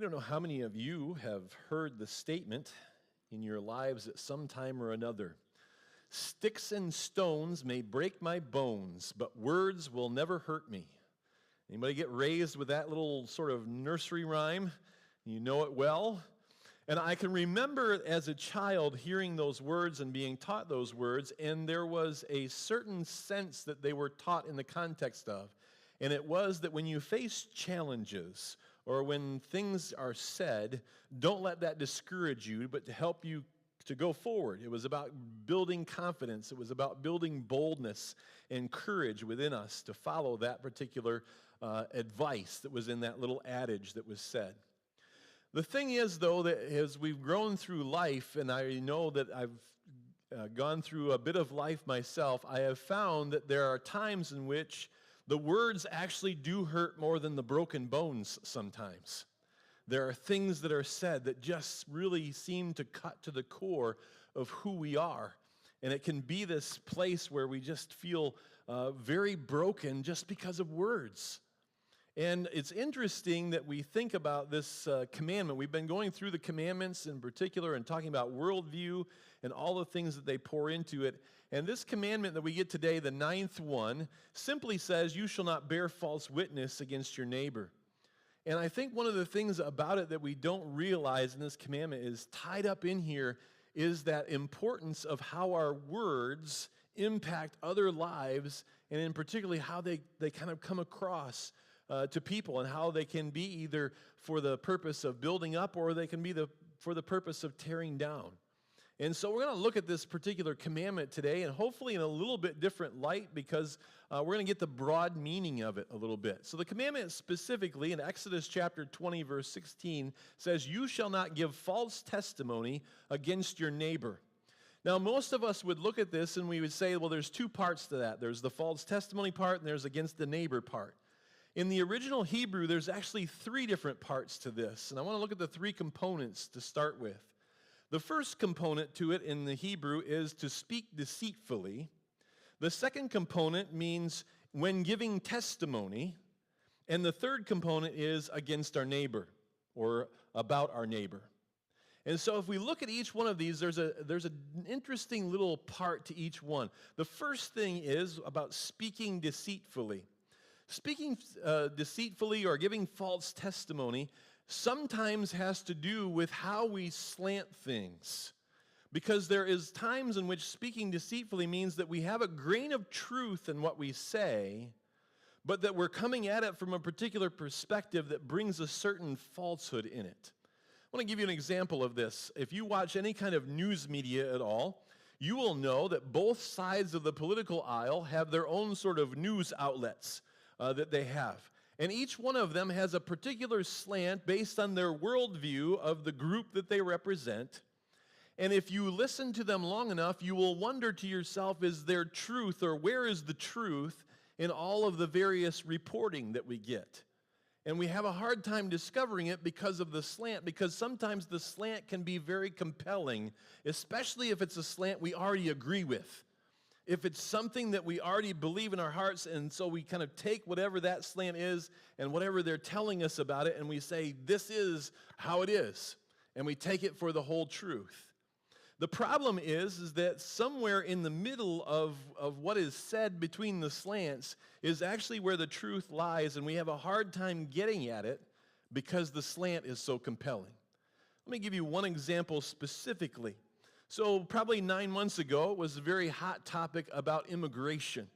I don't know how many of you have heard the statement in your lives at some time or another. Sticks and stones may break my bones, but words will never hurt me. Anybody get raised with that little sort of nursery rhyme? You know it well. And I can remember as a child hearing those words and being taught those words, and there was a certain sense that they were taught in the context of. And it was that when you face challenges or when things are said, don't let that discourage you, but to help you to go forward. It was about building confidence. It was about building boldness and courage within us to follow that particular advice that was in that little adage that was said. The thing is, though, that as we've grown through life, and I know that I've gone through a bit of life myself, I have found that there are times in which the words actually do hurt more than the broken bones sometimes. There are things that are said that just really seem to cut to the core of who we are. And it can be this place where we just feel very broken just because of words. And it's interesting that we think about this commandment. We've been going through the commandments in particular and talking about worldview and all the things that they pour into it. And this commandment that we get today, the 9th one, simply says, "You shall not bear false witness against your neighbor." And I think one of the things about it that we don't realize in this commandment is tied up in here is that importance of how our words impact other lives, and in particularly how they kind of come across to people, and how they can be either for the purpose of building up or they can be for the purpose of tearing down. And so we're going to look at this particular commandment today, and hopefully in a little bit different light, because we're going to get the broad meaning of it a little bit. So the commandment specifically in Exodus chapter 20, verse 16 says, "You shall not give false testimony against your neighbor." Now, most of us would look at this and we would say, well, there's two parts to that. There's the false testimony part and there's against the neighbor part. In the original Hebrew, there's actually three different parts to this, and I want to look at the three components to start with. The first component to it in the Hebrew is to speak deceitfully. The second component means when giving testimony, and the third component is against our neighbor or about our neighbor. And so if we look at each one of these, there's an interesting little part to each one. The first thing is about speaking deceitfully. Speaking deceitfully or giving false testimony sometimes has to do with how we slant things. Because there is times in which speaking deceitfully means that we have a grain of truth in what we say, but that we're coming at it from a particular perspective that brings a certain falsehood in it. I want to give you an example of this. If you watch any kind of news media at all, you will know that both sides of the political aisle have their own sort of news outlets that they have. And each one of them has a particular slant based on their worldview of the group that they represent. And if you listen to them long enough, you will wonder to yourself, is there truth, or where is the truth in all of the various reporting that we get? And we have a hard time discovering it because of the slant, because sometimes the slant can be very compelling, especially if it's a slant we already agree with. If it's something that we already believe in our hearts, and so we kind of take whatever that slant is and whatever they're telling us about it, and we say, this is how it is, and we take it for the whole truth. The problem is that somewhere in the middle of what is said between the slants is actually where the truth lies, and we have a hard time getting at it because the slant is so compelling. Let me give you one example specifically. So probably 9 months ago, it was a very hot topic about immigration.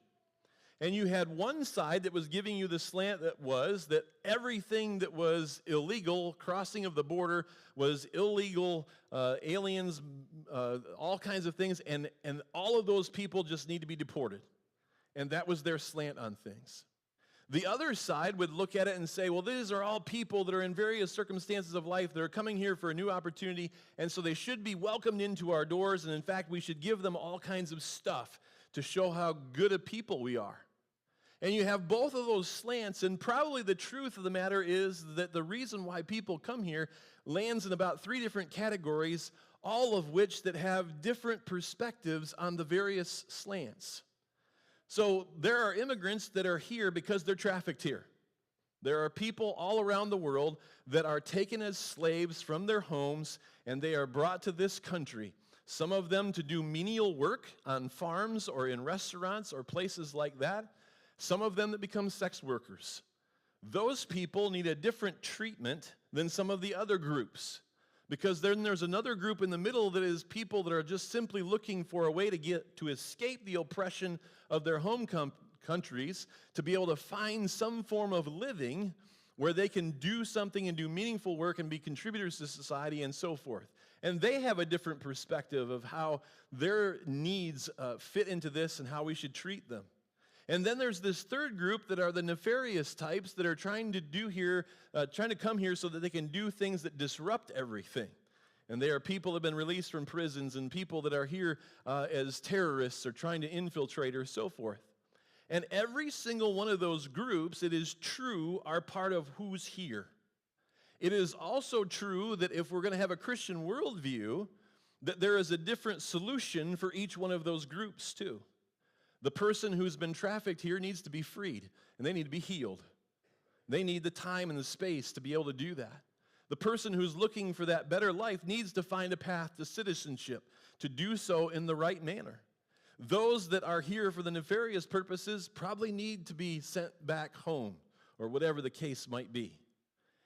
And you had one side that was giving you the slant that was that everything that was illegal, crossing of the border, was illegal, aliens, all kinds of things, and all of those people just need to be deported. And that was their slant on things. The other side would look at it and say, well, these are all people that are in various circumstances of life that are coming here for a new opportunity, and so they should be welcomed into our doors, and in fact, we should give them all kinds of stuff to show how good a people we are. And you have both of those slants, and probably the truth of the matter is that the reason why people come here lands in about three different categories, all of which that have different perspectives on the various slants. So there are immigrants that are here because they're trafficked here. There are people all around the world that are taken as slaves from their homes, and they are brought to this country. Some of them to do menial work on farms or in restaurants or places like that. Some of them that become sex workers. Those people need a different treatment than some of the other groups. Because then there's another group in the middle that is people that are just simply looking for a way to escape the oppression of their home countries, to be able to find some form of living where they can do something and do meaningful work and be contributors to society and so forth. And they have a different perspective of how their needs fit into this and how we should treat them. And then there's this third group that are the nefarious types that are trying to come here so that they can do things that disrupt everything. And they are people that have been released from prisons and people that are here as terrorists or trying to infiltrate or so forth. And every single one of those groups, it is true, are part of who's here. It is also true that if we're going to have a Christian worldview, that there is a different solution for each one of those groups too. The person who's been trafficked here needs to be freed, and they need to be healed. They need the time and the space to be able to do that. The person who's looking for that better life needs to find a path to citizenship, to do so in the right manner. Those that are here for the nefarious purposes probably need to be sent back home, or whatever the case might be.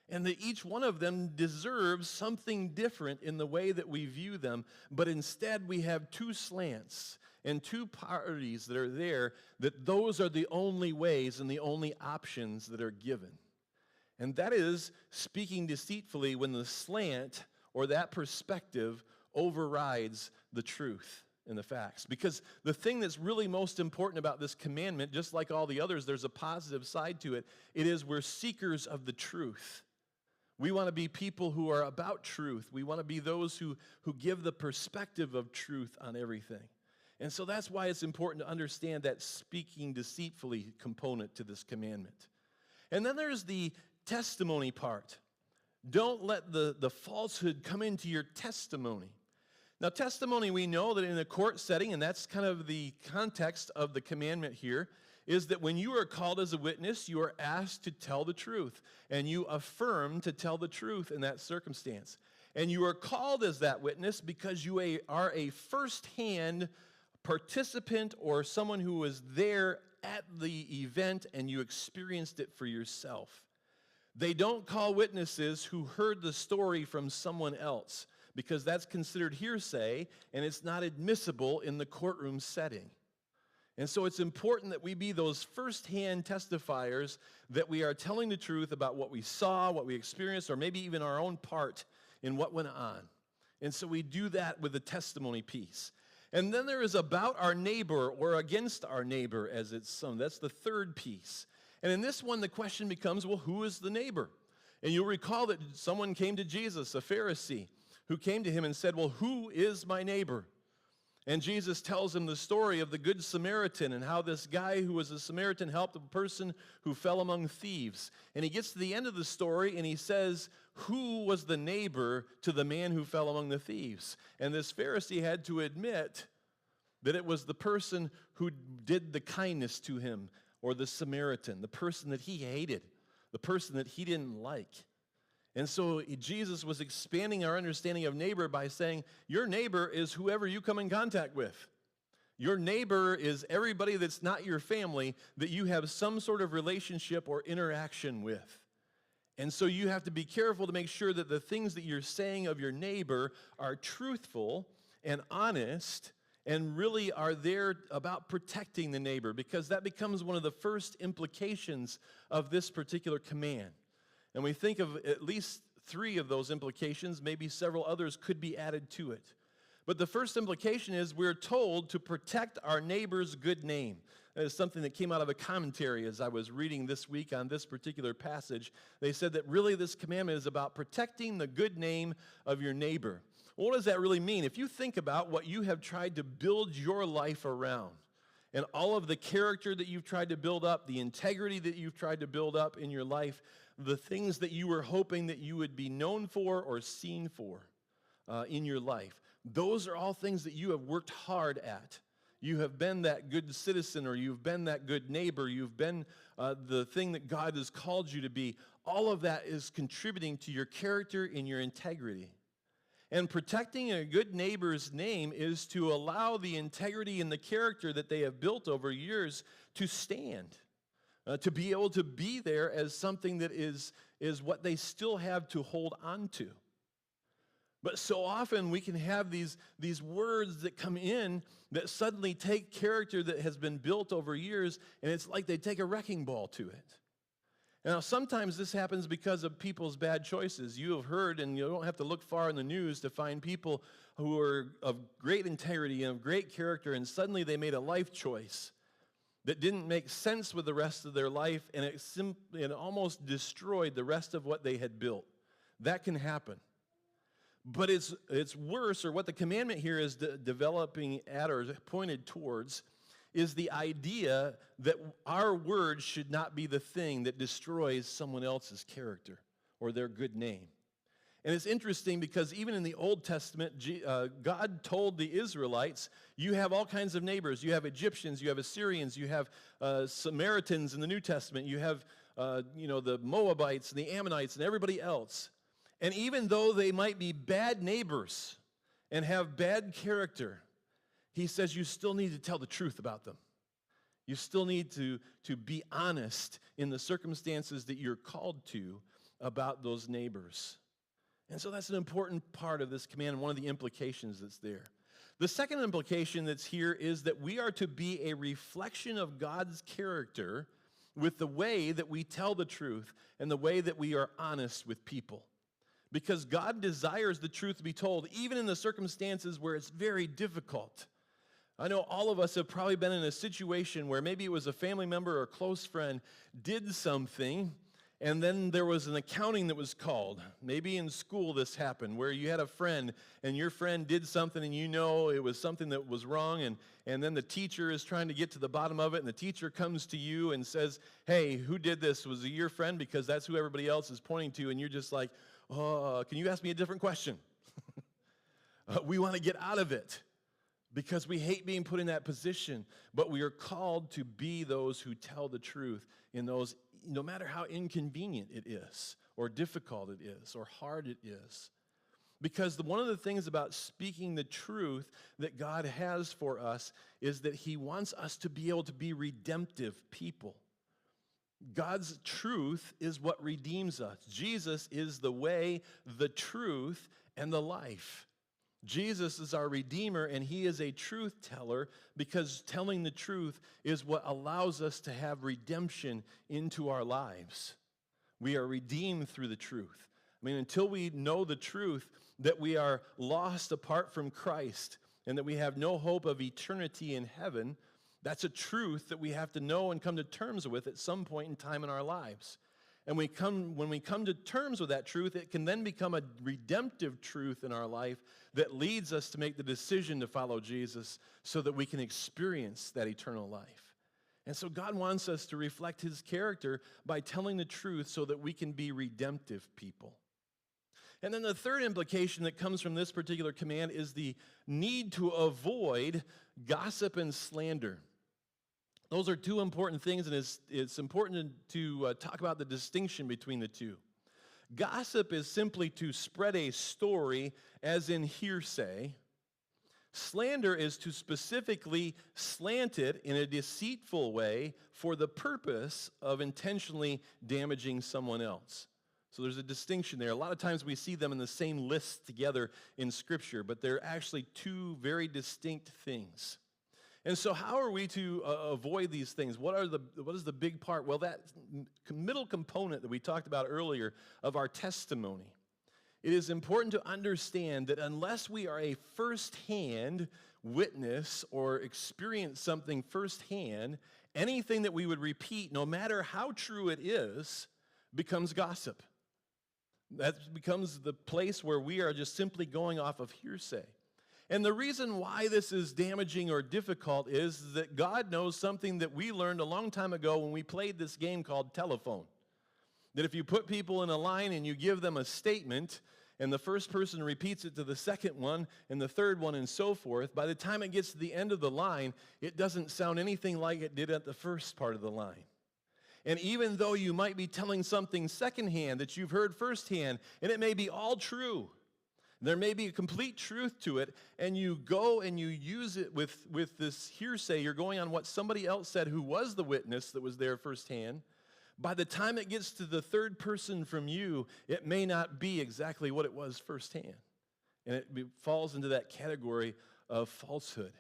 And that each one of them deserves something different in the way that we view them, but instead we have two slants and two parties that are there, that those are the only ways and the only options that are given. And that is speaking deceitfully when the slant or that perspective overrides the truth and the facts. Because the thing that's really most important about this commandment, just like all the others, there's a positive side to it. It is we're seekers of the truth. We want to be people who are about truth. We want to be those who give the perspective of truth on everything. And so that's why it's important to understand that speaking deceitfully component to this commandment. And then there's the testimony part. Don't let the falsehood come into your testimony. Now, testimony, we know that in a court setting, and that's kind of the context of the commandment here, is that when you are called as a witness, you are asked to tell the truth, and you affirm to tell the truth in that circumstance. And you are called as that witness because you are a first-hand participant or someone who was there at the event and you experienced it for yourself. They don't call witnesses who heard the story from someone else, because that's considered hearsay and it's not admissible in the courtroom setting. And so it's important that we be those first-hand testifiers, that we are telling the truth about what we saw, what we experienced, or maybe even our own part in what went on. And so we do that with the testimony piece. And then there is about our neighbor or against our neighbor, as it's sung. That's the third piece. And in this one, the question becomes, well, who is the neighbor? And you'll recall that someone came to Jesus, a Pharisee, who came to him and said, well, who is my neighbor? And Jesus tells him the story of the Good Samaritan and how this guy who was a Samaritan helped a person who fell among thieves. And he gets to the end of the story and he says, who was the neighbor to the man who fell among the thieves? And this Pharisee had to admit that it was the person who did the kindness to him, or the Samaritan, the person that he hated, the person that he didn't like. And so Jesus was expanding our understanding of neighbor by saying, your neighbor is whoever you come in contact with. Your neighbor is everybody that's not your family that you have some sort of relationship or interaction with. And so you have to be careful to make sure that the things that you're saying of your neighbor are truthful and honest and really are there about protecting the neighbor, because that becomes one of the first implications of this particular command. And we think of at least 3 of those implications, maybe several others could be added to it. But the first implication is we're told to protect our neighbor's good name. That is something that came out of a commentary as I was reading this week on this particular passage. They said that really this commandment is about protecting the good name of your neighbor. What does that really mean? If you think about what you have tried to build your life around, and all of the character that you've tried to build up, the integrity that you've tried to build up in your life, the things that you were hoping that you would be known for or seen for in your life, those are all things that you have worked hard at. You have been that good citizen, or you've been that good neighbor. You've been the thing that God has called you to be. All of that is contributing to your character and your integrity. And protecting a good neighbor's name is to allow the integrity and the character that they have built over years to stand, to be able to be there as something that is what they still have to hold on to. But so often we can have these words that come in that suddenly take character that has been built over years, and it's like they take a wrecking ball to it. Now, sometimes this happens because of people's bad choices. You have heard, and you don't have to look far in the news to find people who are of great integrity and of great character, and suddenly they made a life choice that didn't make sense with the rest of their life, and it almost destroyed the rest of what they had built. That can happen. But it's worse, or what the commandment here is developing at or pointed towards, is the idea that our words should not be the thing that destroys someone else's character or their good name. And it's interesting because even in the Old Testament, God told the Israelites, you have all kinds of neighbors. You have Egyptians, you have Assyrians, you have Samaritans in the New Testament, you have the Moabites and the Ammonites and everybody else. And even though they might be bad neighbors and have bad character, he says you still need to tell the truth about them. You still need to be honest in the circumstances that you're called to about those neighbors. And so that's an important part of this command, and one of the implications that's there. The second implication that's here is that we are to be a reflection of God's character with the way that we tell the truth and the way that we are honest with people. Because God desires the truth to be told, even in the circumstances where it's very difficult. I know all of us have probably been in a situation where maybe it was a family member or a close friend did something, and then there was an accounting that was called. Maybe in school this happened, where you had a friend, and your friend did something, and you know it was something that was wrong, and then the teacher is trying to get to the bottom of it, and the teacher comes to you and says, hey, who did this? Was it your friend? Because that's who everybody else is pointing to, and you're just like, oh, can you ask me a different question? We want to get out of it because we hate being put in that position, but we are called to be those who tell the truth in those, no matter how inconvenient it is, or difficult it is, or hard it is. Because one of the things about speaking the truth that God has for us is that he wants us to be able to be redemptive people. God's truth is what redeems us. Jesus is the way, the truth, and the life. Jesus is our Redeemer, and he is a truth teller because telling the truth is what allows us to have redemption into our lives. We are redeemed through the truth. I mean, until we know the truth that we are lost apart from Christ and that we have no hope of eternity in heaven, that's a truth that we have to know and come to terms with at some point in time in our lives. And when we come to terms with that truth, it can then become a redemptive truth in our life that leads us to make the decision to follow Jesus so that we can experience that eternal life. And so God wants us to reflect his character by telling the truth so that we can be redemptive people. And then the third implication that comes from this particular command is the need to avoid gossip and slander. Those are two important things, and it's important to talk about the distinction between the two. Gossip is simply to spread a story, as in hearsay. Slander is to specifically slant it in a deceitful way for the purpose of intentionally damaging someone else. So there's a distinction there. A lot of times we see them in the same list together in Scripture, but they're actually two very distinct things. And so how are we to avoid these things? What is the big part? Well, that middle component that we talked about earlier of our testimony. It is important to understand that unless we are a firsthand witness or experience something firsthand, anything that we would repeat, no matter how true it is, becomes gossip. That becomes the place where we are just simply going off of hearsay. And the reason why this is damaging or difficult is that God knows something that we learned a long time ago when we played this game called telephone. That if you put people in a line and you give them a statement, and the first person repeats it to the second one and the third one and so forth, by the time it gets to the end of the line, it doesn't sound anything like it did at the first part of the line. And even though you might be telling something secondhand that you've heard firsthand, and it may be all true, there may be a complete truth to it, and you go and you use it with this hearsay, you're going on what somebody else said who was the witness that was there firsthand. By the time it gets to the third person from you, it may not be exactly what it was firsthand. And it falls into that category of falsehood.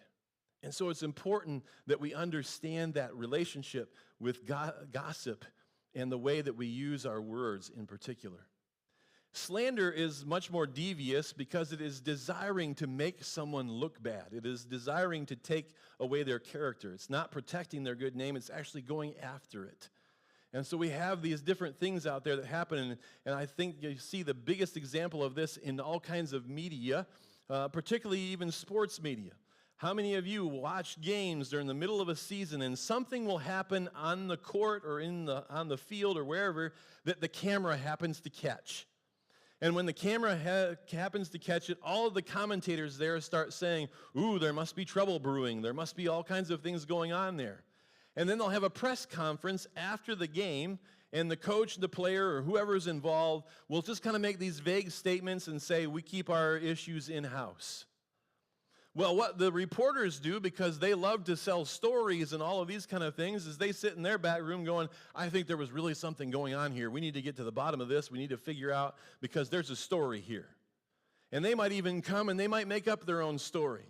And so it's important that we understand that relationship with gossip and the way that we use our words in particular. Slander is much more devious because it is desiring to make someone look bad. It is desiring to take away their character. It's not protecting their good name. It's actually going after it. And so we have these different things out there that happen, and I think you see the biggest example of this in all kinds of media, particularly even sports media. How many of you watch games during the middle of a season and something will happen on the court or on the field or wherever that the camera happens to catch? And when the camera happens to catch it, all of the commentators there start saying, ooh, there must be trouble brewing. There must be all kinds of things going on there. And then they'll have a press conference after the game, and the coach, the player, or whoever's involved will just kind of make these vague statements and say, we keep our issues in-house. Well, what the reporters do, because they love to sell stories and all of these kind of things, is they sit in their back room going, I think there was really something going on here. We need to get to the bottom of this. We need to figure out, because there's a story here. And they might even come and they might make up their own story.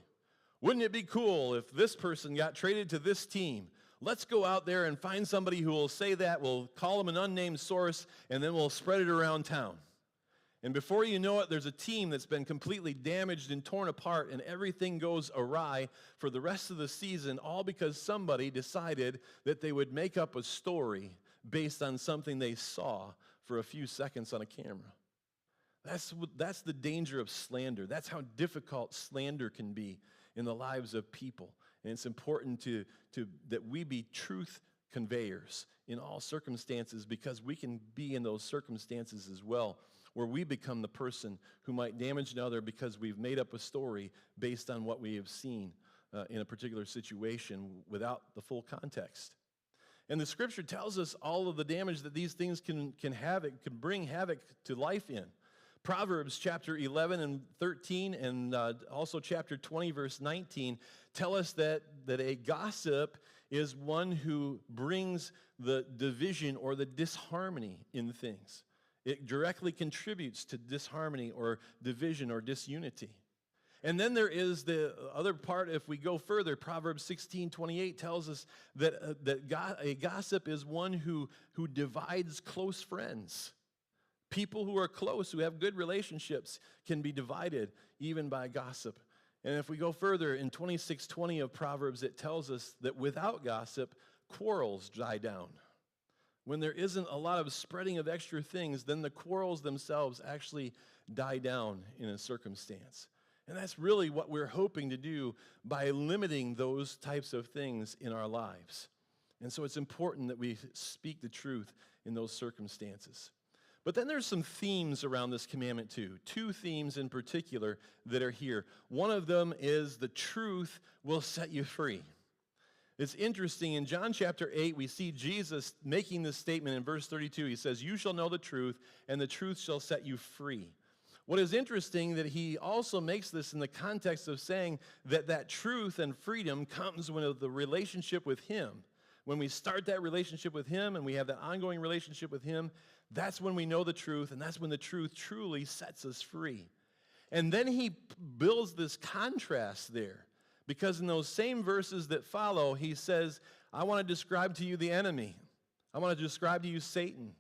Wouldn't it be cool if this person got traded to this team? Let's go out there and find somebody who will say that. We'll call them an unnamed source, and then we'll spread it around town. And before you know it, there's a team that's been completely damaged and torn apart, and everything goes awry for the rest of the season, all because somebody decided that they would make up a story based on something they saw for a few seconds on a camera. That's the danger of slander. That's how difficult slander can be in the lives of people. And it's important that we be truth conveyors in all circumstances, because we can be in those circumstances as well, where we become the person who might damage another because we've made up a story based on what we have seen in a particular situation without the full context. And the scripture tells us all of the damage that these things can bring havoc to life in. Proverbs chapter 11 and 13 and also chapter 20 verse 19 tell us that a gossip is one who brings the division or the disharmony in things. It directly contributes to disharmony or division or disunity. And then there is the other part. If we go further, Proverbs 16:28 tells us that a gossip is one who divides close friends. People who are close, who have good relationships, can be divided even by gossip. And if we go further, in 26:20 of Proverbs, it tells us that without gossip, quarrels die down. When there isn't a lot of spreading of extra things, then the quarrels themselves actually die down in a circumstance. And that's really what we're hoping to do by limiting those types of things in our lives. And so it's important that we speak the truth in those circumstances. But then there's some themes around this commandment too. Two themes in particular that are here. One of them is the truth will set you free. It's interesting, in John chapter 8, we see Jesus making this statement in verse 32. He says, you shall know the truth, and the truth shall set you free. What is interesting that he also makes this in the context of saying that truth and freedom comes when the relationship with him. When we start that relationship with him and we have that ongoing relationship with him, that's when we know the truth, and that's when the truth truly sets us free. And then he builds this contrast there, because in those same verses that follow, he says, I want to describe to you the enemy. I want to describe to you Satan.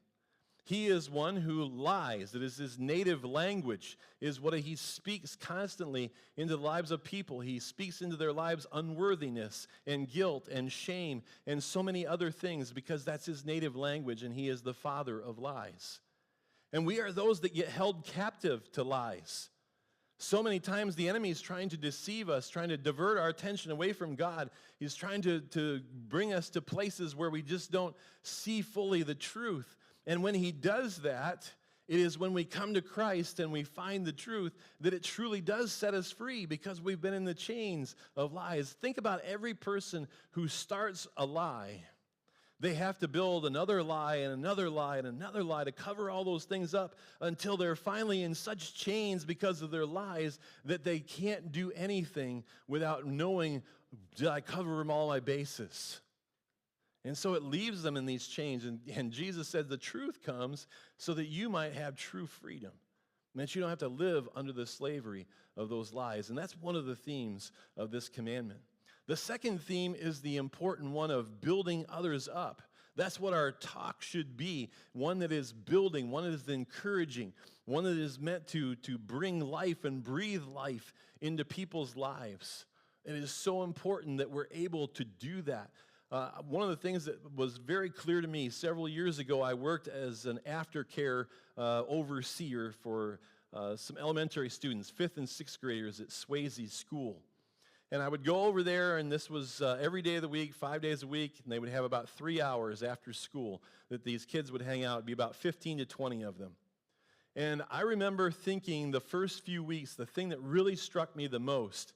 He is one who lies. It is his native language, is what he speaks constantly into the lives of people. He speaks into their lives unworthiness and guilt and shame and so many other things, because that's his native language, and he is the father of lies. And we are those that get held captive to lies. So many times the enemy is trying to deceive us, trying to divert our attention away from God. He's trying to bring us to places where we just don't see fully the truth. And when he does that, It is when we come to Christ and we find the truth that it truly does set us free because we've been in the chains of lies. Think about every person who starts a lie. They have to build another lie and another lie and another lie to cover all those things up until they're finally in such chains because of their lies that they can't do anything without knowing, did I cover all my bases? And so it leaves them in these chains. And Jesus said the truth comes so that you might have true freedom. And that you don't have to live under the slavery of those lies. And that's one of the themes of this commandment. The second theme is the important one of building others up. That's what our talk should be, one that is building, one that is encouraging, one that is meant to bring life and breathe life into people's lives. It is so important that we're able to do that. One of the things that was very clear to me several years ago, I worked as an aftercare overseer for some elementary students, 5th and 6th graders at Swayze School. And I would go over there, and this was every day of the week, 5 days a week, and they would have about 3 hours after school that these kids would hang out. It'd be about 15 to 20 of them. And I remember thinking the first few weeks, the thing that really struck me the most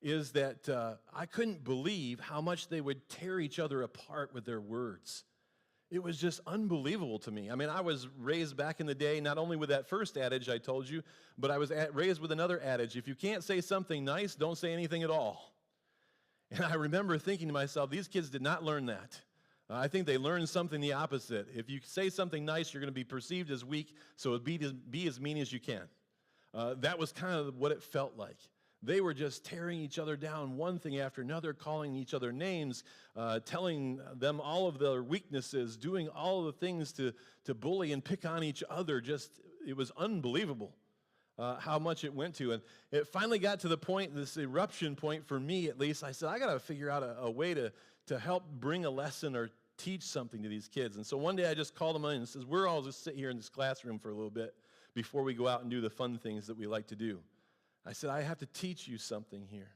is that I couldn't believe how much they would tear each other apart with their words. It was just unbelievable to me. I mean, I was raised back in the day, not only with that first adage I told you, but I was raised with another adage. If you can't say something nice, don't say anything at all. And I remember thinking to myself, these kids did not learn that. I think they learned something the opposite. If you say something nice, you're going to be perceived as weak, so be as mean as you can. That was kind of what it felt like. They were just tearing each other down, one thing after another, calling each other names, telling them all of their weaknesses, doing all of the things to bully and pick on each other. It was unbelievable how much it went to. And it finally got to the point, this eruption point for me at least, I said, I got to figure out a way to help bring a lesson or teach something to these kids. And so one day I just called them in and says, we're all just sit here in this classroom for a little bit before we go out and do the fun things that we like to do. I said, I have to teach you something here.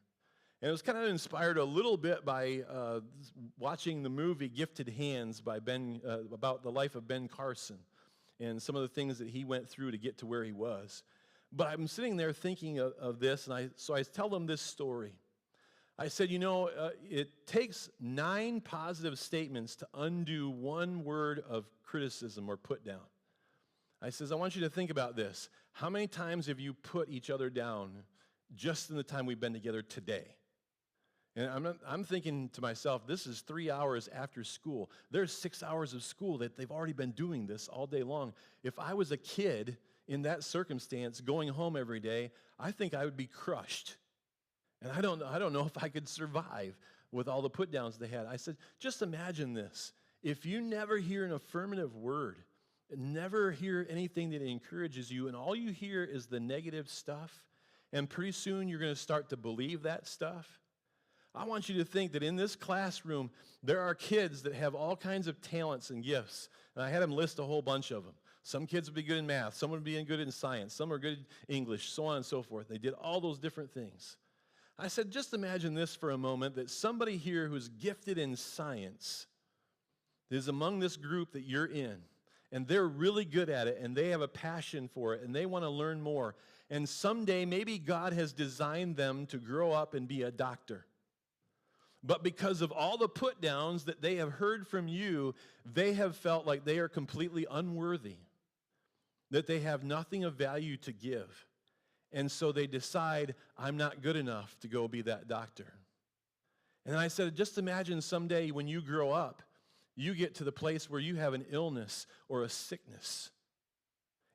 And it was kind of inspired a little bit by watching the movie Gifted Hands by about the life of Ben Carson and some of the things that he went through to get to where he was. But I'm sitting there thinking of this, and so I tell them this story. I said, it takes 9 positive statements to undo 1 word of criticism or put down. I says, I want you to think about this. How many times have you put each other down just in the time we've been together today? And I'm thinking to myself, this is 3 hours after school. There's 6 hours of school that they've already been doing this all day long. If I was a kid in that circumstance going home every day, I think I would be crushed. And I don't know if I could survive with all the put downs they had. I said, just imagine this. If you never hear an affirmative word, never hear anything that encourages you, and all you hear is the negative stuff, and pretty soon you're going to start to believe that stuff. I want you to think that in this classroom, there are kids that have all kinds of talents and gifts, and I had them list a whole bunch of them. Some kids would be good in math, some would be good in science, some are good in English, so on and so forth. They did all those different things. I said, just imagine this for a moment, that somebody here who's gifted in science is among this group that you're in. And they're really good at it, and they have a passion for it, and they want to learn more. And someday, maybe God has designed them to grow up and be a doctor. But because of all the put-downs that they have heard from you, they have felt like they are completely unworthy, that they have nothing of value to give. And so they decide, I'm not good enough to go be that doctor. And I said, just imagine someday when you grow up, you get to the place where you have an illness or a sickness.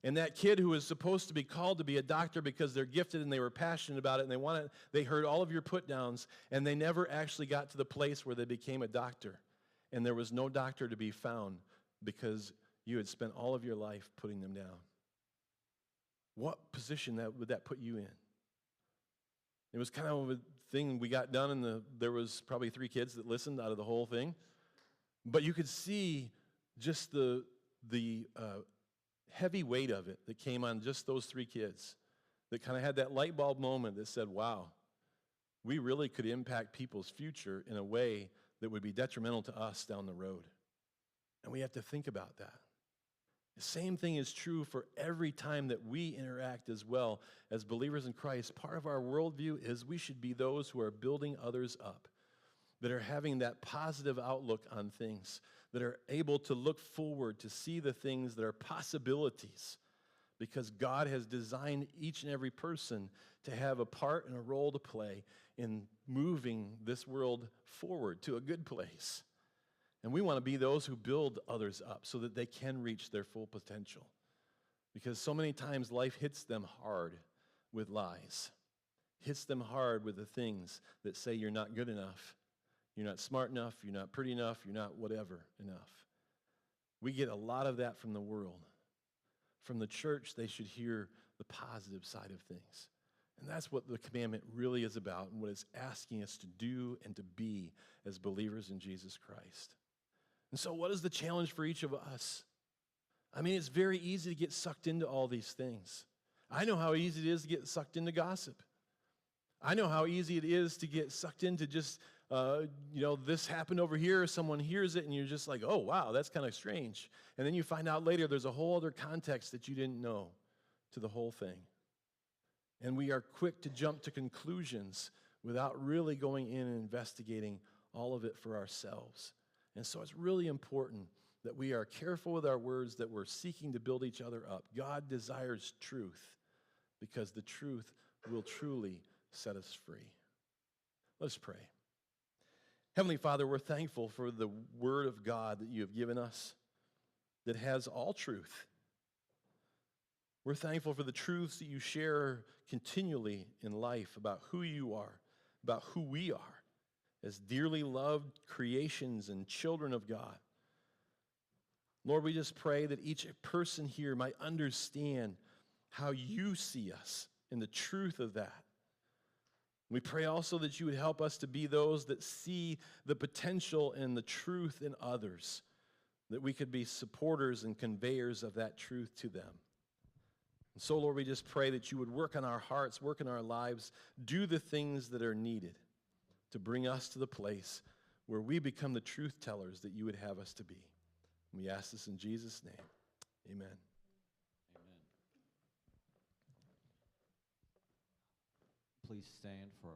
And that kid who is supposed to be called to be a doctor because they're gifted and they were passionate about it and they heard all of your put-downs, and they never actually got to the place where they became a doctor. And there was no doctor to be found because you had spent all of your life putting them down. What position would that put you in? It was kind of a thing we got done, and there was probably 3 kids that listened out of the whole thing. But you could see just the heavy weight of it that came on just those 3 kids that kind of had that light bulb moment that said, wow, we really could impact people's future in a way that would be detrimental to us down the road. And we have to think about that. The same thing is true for every time that we interact as well as believers in Christ. Part of our worldview is we should be those who are building others up, that are having that positive outlook on things, that are able to look forward to see the things that are possibilities, because God has designed each and every person to have a part and a role to play in moving this world forward to a good place. And we want to be those who build others up so that they can reach their full potential. Because so many times life hits them hard with lies, hits them hard with the things that say you're not good enough, you're not smart enough, you're not pretty enough, you're not whatever enough. We get a lot of that from the world. From the church, they should hear the positive side of things. And that's what the commandment really is about and what it's asking us to do and to be as believers in Jesus Christ. And so what is the challenge for each of us? I mean, it's very easy to get sucked into all these things. I know how easy it is to get sucked into gossip. I know how easy it is to get sucked into just, this happened over here, someone hears it, and you're just like, oh, wow, that's kind of strange. And then you find out later there's a whole other context that you didn't know to the whole thing. And we are quick to jump to conclusions without really going in and investigating all of it for ourselves. And so it's really important that we are careful with our words, that we're seeking to build each other up. God desires truth because the truth will truly set us free. Let's pray. Heavenly Father, we're thankful for the word of God that you have given us that has all truth. We're thankful for the truths that you share continually in life about who you are, about who we are as dearly loved creations and children of God. Lord, we just pray that each person here might understand how you see us and the truth of that. We pray also that you would help us to be those that see the potential and the truth in others, that we could be supporters and conveyors of that truth to them. And so, Lord, we just pray that you would work on our hearts, work in our lives, do the things that are needed to bring us to the place where we become the truth tellers that you would have us to be. We ask this in Jesus' name. Amen. Amen. Please stand for our